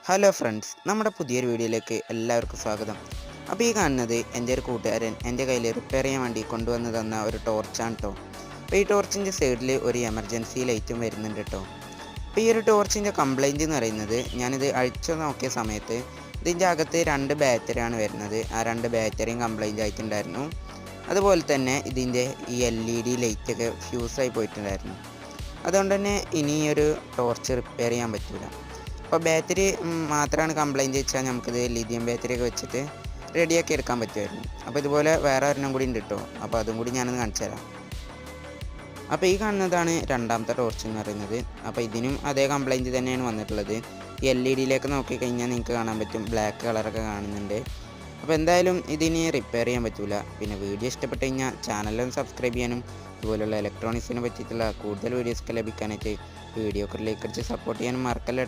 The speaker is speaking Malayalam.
ഹലോ ഫ്രണ്ട്സ്, നമ്മുടെ പുതിയൊരു വീഡിയോയിലേക്ക് എല്ലാവർക്കും സ്വാഗതം. അപ്പോൾ ഈ കാണുന്നത് എൻ്റെ ഒരു കൂട്ടുകാരൻ എൻ്റെ കയ്യിൽ റിപ്പയർ ചെയ്യാൻ വേണ്ടി കൊണ്ടുവന്ന് തന്ന ഒരു ടോർച്ചാണ് കേട്ടോ. അപ്പോൾ ഈ ടോർച്ചിൻ്റെ സൈഡിൽ ഒരു എമർജൻസി ലൈറ്റും വരുന്നുണ്ട് കേട്ടോ. അപ്പോൾ ഈ ഒരു ടോർച്ചിൻ്റെ കംപ്ലൈൻറ്റ് എന്ന് പറയുന്നത്, ഞാനിത് അഴിച്ചു നോക്കിയ സമയത്ത് ഇതിൻ്റെ അകത്ത് 2 ബാറ്ററിയാണ് വരുന്നത്. ആ 2 ബാറ്ററിയും കംപ്ലൈൻ്റ് ആയിട്ടുണ്ടായിരുന്നു. അതുപോലെ തന്നെ ഇതിൻ്റെ ഈ LED ലൈറ്റൊക്കെ ഫ്യൂസായി പോയിട്ടുണ്ടായിരുന്നു. അതുകൊണ്ട് തന്നെ ഇനി ഒരു ടോർച്ച് റിപ്പയർ ചെയ്യാൻ പറ്റില്ല. അപ്പോൾ ബാറ്ററി മാത്രമാണ് കംപ്ലൈൻറ്റ് വെച്ചാൽ നമുക്കിത് ലിഥിയം ബാറ്ററിയൊക്കെ വെച്ചിട്ട് റെഡിയാക്കി എടുക്കാൻ പറ്റുമായിരുന്നു. അപ്പോൾ ഇതുപോലെ വേറെ ഒരെണ്ണം കൂടി ഉണ്ട് കേട്ടോ. അപ്പോൾ അതും കൂടി ഞാനൊന്ന് കാണിച്ചു തരാം. അപ്പോൾ ഈ കാണുന്നതാണ് രണ്ടാമത്തെ ടോർച്ച് എന്ന് പറയുന്നത്. അപ്പോൾ ഇതിനും അതേ കംപ്ലൈൻറ്റ് തന്നെയാണ് വന്നിട്ടുള്ളത്. ഈ LED നോക്കിക്കഴിഞ്ഞാൽ നിങ്ങൾക്ക് കാണാൻ പറ്റും, ബ്ലാക്ക് കളറൊക്കെ കാണുന്നുണ്ട്. അപ്പോൾ എന്തായാലും ഇതിന് റിപ്പയർ ചെയ്യാൻ പറ്റില്ല. പിന്നെ വീഡിയോ ഇഷ്ടപ്പെട്ട് കഴിഞ്ഞാൽ ചാനലൊന്ന് സബ്സ്ക്രൈബ് ചെയ്യാനും ഇതുപോലുള്ള ഇലക്ട്രോണിക്സിനെ പറ്റിയിട്ടുള്ള കൂടുതൽ വീഡിയോസൊക്കെ ലഭിക്കാനായിട്ട് വീഡിയോക്ക് ലൈക്ക് അടിച്ച് സപ്പോർട്ട് ചെയ്യാനും മറക്കല്ല.